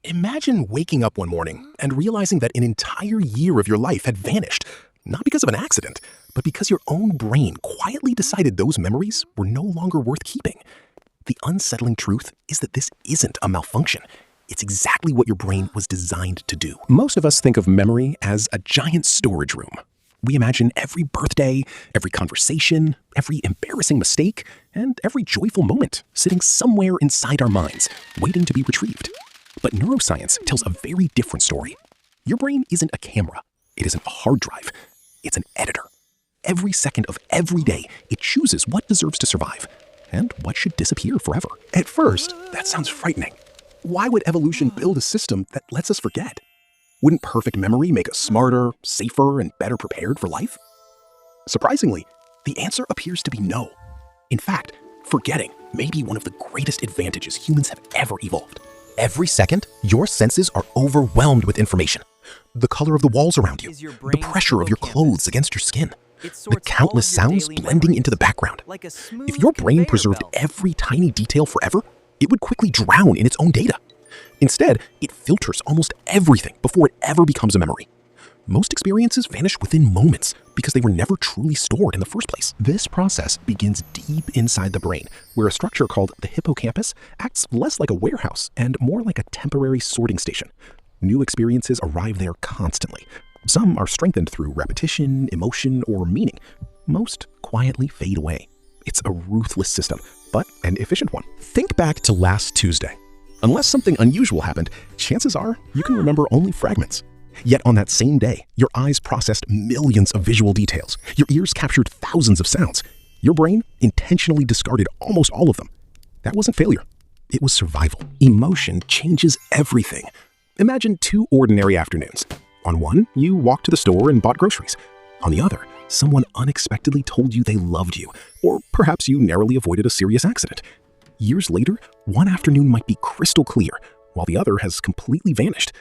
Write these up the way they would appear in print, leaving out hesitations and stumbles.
Imagine waking up one morning and realizing that an entire year of your life had vanished, not because of an accident, but because your own brain quietly decided those memories were no longer worth keeping. The unsettling truth is that this isn't a malfunction. It's exactly what your brain was designed to do. Most of us think of memory as a giant storage room. We imagine every birthday, every conversation, every embarrassing mistake, and every joyful moment sitting somewhere inside our minds, waiting to be retrieved. But neuroscience tells a very different story. Your brain isn't a camera. It isn't a hard drive. It's an editor. Every second of every day, it chooses what deserves to survive and what should disappear forever. At first, that sounds frightening. Why would evolution build a system that lets us forget? Wouldn't perfect memory make us smarter, safer, and better prepared for life? Surprisingly, the answer appears to be no. In fact, forgetting may be one of the greatest advantages humans have ever evolved. Every second, your senses are overwhelmed with information. The color of the walls around you, the pressure of your clothes against your skin, the countless sounds blending into the background. If your brain preserved every tiny detail forever, it would quickly drown in its own data. Instead, it filters almost everything before it ever becomes a memory. Most experiences vanish within moments because they were never truly stored in the first place. This process begins deep inside the brain, where a structure called the hippocampus acts less like a warehouse and more like a temporary sorting station. New experiences arrive there constantly. Some are strengthened through repetition, emotion, or meaning. Most quietly fade away. It's a ruthless system, but an efficient one. Think back to last Tuesday. Unless something unusual happened, chances are you can remember only fragments. Yet on that same day, your eyes processed millions of visual details. Your ears captured thousands of sounds. Your brain intentionally discarded almost all of them. That wasn't failure. It was survival. Emotion changes everything. Imagine two ordinary afternoons. On one, you walked to the store and bought groceries. On the other, someone unexpectedly told you they loved you, or perhaps you narrowly avoided a serious accident. Years later, one afternoon might be crystal clear, while the other has completely vanished.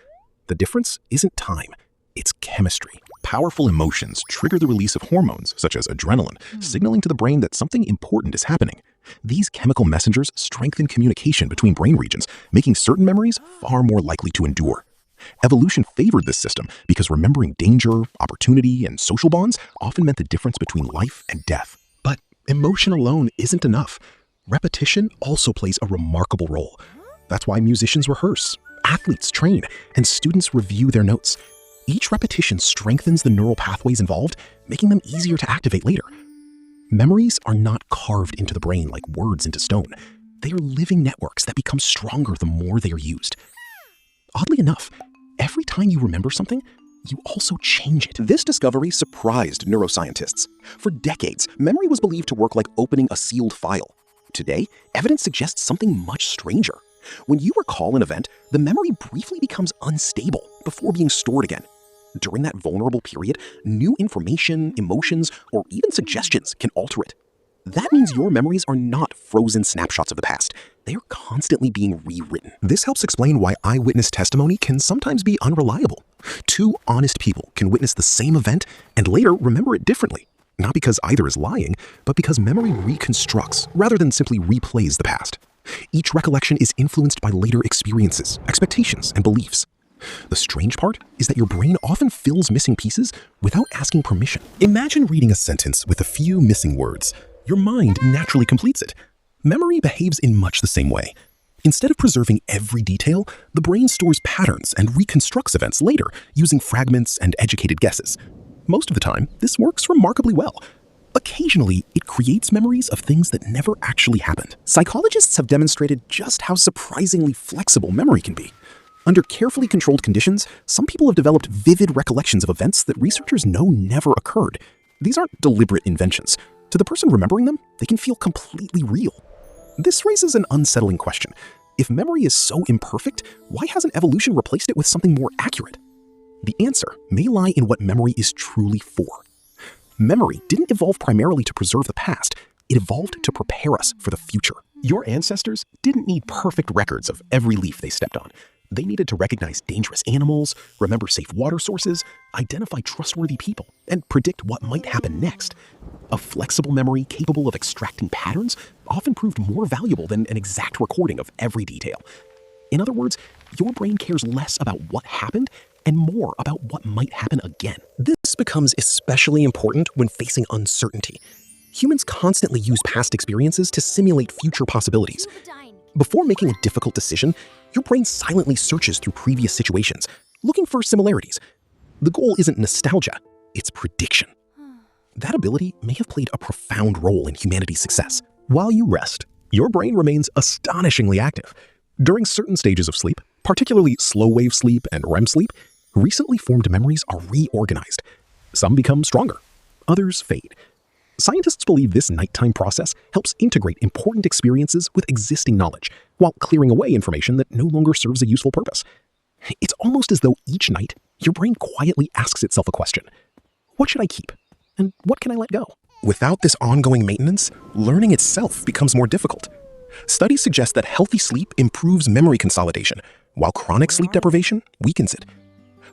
The difference isn't time, it's chemistry. Powerful emotions trigger the release of hormones, such as adrenaline, signaling to the brain that something important is happening. These chemical messengers strengthen communication between brain regions, making certain memories far more likely to endure. Evolution favored this system because remembering danger, opportunity, and social bonds often meant the difference between life and death. But emotion alone isn't enough. Repetition also plays a remarkable role. That's why musicians rehearse, athletes train, and students review their notes. Each repetition strengthens the neural pathways involved, making them easier to activate later. Memories are not carved into the brain like words into stone. They are living networks that become stronger the more they are used. Oddly enough, every time you remember something, you also change it. This discovery surprised neuroscientists. For decades, memory was believed to work like opening a sealed file. Today, evidence suggests something much stranger. When you recall an event, the memory briefly becomes unstable before being stored again. During that vulnerable period, new information, emotions, or even suggestions can alter it. That means your memories are not frozen snapshots of the past. They are constantly being rewritten. This helps explain why eyewitness testimony can sometimes be unreliable. Two honest people can witness the same event and later remember it differently. Not because either is lying, but because memory reconstructs rather than simply replays the past. Each recollection is influenced by later experiences, expectations, and beliefs. The strange part is that your brain often fills missing pieces without asking permission. Imagine reading a sentence with a few missing words. Your mind naturally completes it. Memory behaves in much the same way. Instead of preserving every detail, the brain stores patterns and reconstructs events later using fragments and educated guesses. Most of the time, this works remarkably well. Occasionally, it creates memories of things that never actually happened. Psychologists have demonstrated just how surprisingly flexible memory can be. Under carefully controlled conditions, some people have developed vivid recollections of events that researchers know never occurred. These aren't deliberate inventions. To the person remembering them, they can feel completely real. This raises an unsettling question. If memory is so imperfect, why hasn't evolution replaced it with something more accurate? The answer may lie in what memory is truly for. Memory didn't evolve primarily to preserve the past. It evolved to prepare us for the future. Your ancestors didn't need perfect records of every leaf they stepped on. They needed to recognize dangerous animals, remember safe water sources, identify trustworthy people, and predict what might happen next. A flexible memory capable of extracting patterns often proved more valuable than an exact recording of every detail. In other words, your brain cares less about what happened and more about what might happen again. This becomes especially important when facing uncertainty. Humans constantly use past experiences to simulate future possibilities. Before making a difficult decision, your brain silently searches through previous situations, looking for similarities. The goal isn't nostalgia, it's prediction. That ability may have played a profound role in humanity's success. While you rest, your brain remains astonishingly active. During certain stages of sleep, particularly slow-wave sleep and REM sleep, recently formed memories are reorganized. Some become stronger, others fade. Scientists believe this nighttime process helps integrate important experiences with existing knowledge, while clearing away information that no longer serves a useful purpose. It's almost as though each night, your brain quietly asks itself a question. What should I keep? And what can I let go? Without this ongoing maintenance, learning itself becomes more difficult. Studies suggest that healthy sleep improves memory consolidation, while chronic sleep deprivation weakens it.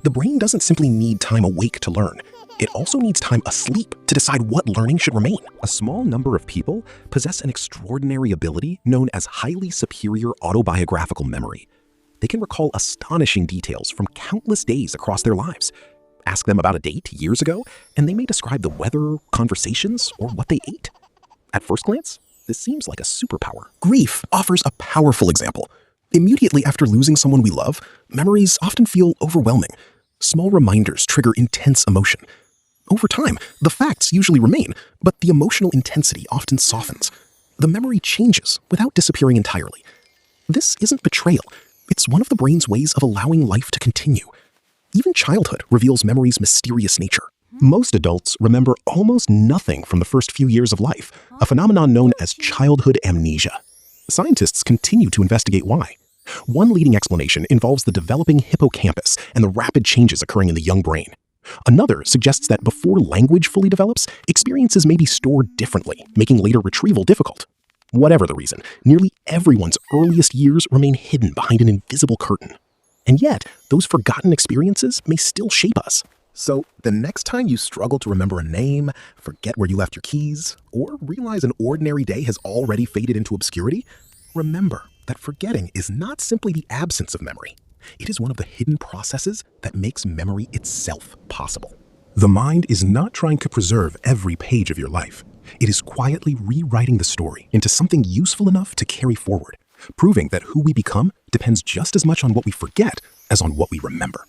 The brain doesn't simply need time awake to learn. It also needs time asleep to decide what learning should remain. A small number of people possess an extraordinary ability known as highly superior autobiographical memory. They can recall astonishing details from countless days across their lives. Ask them about a date years ago, and they may describe the weather, conversations, or what they ate. At first glance, this seems like a superpower. Grief offers a powerful example. Immediately after losing someone we love, memories often feel overwhelming. Small reminders trigger intense emotion. Over time, the facts usually remain, but the emotional intensity often softens. The memory changes without disappearing entirely. This isn't betrayal. It's one of the brain's ways of allowing life to continue. Even childhood reveals memory's mysterious nature. Most adults remember almost nothing from the first few years of life, a phenomenon known as childhood amnesia. Scientists continue to investigate why. One leading explanation involves the developing hippocampus and the rapid changes occurring in the young brain. Another suggests that before language fully develops, experiences may be stored differently, making later retrieval difficult. Whatever the reason, nearly everyone's earliest years remain hidden behind an invisible curtain. And yet, those forgotten experiences may still shape us. So, the next time you struggle to remember a name, forget where you left your keys, or realize an ordinary day has already faded into obscurity, remember that forgetting is not simply the absence of memory. It is one of the hidden processes that makes memory itself possible. The mind is not trying to preserve every page of your life. It is quietly rewriting the story into something useful enough to carry forward, proving that who we become depends just as much on what we forget as on what we remember.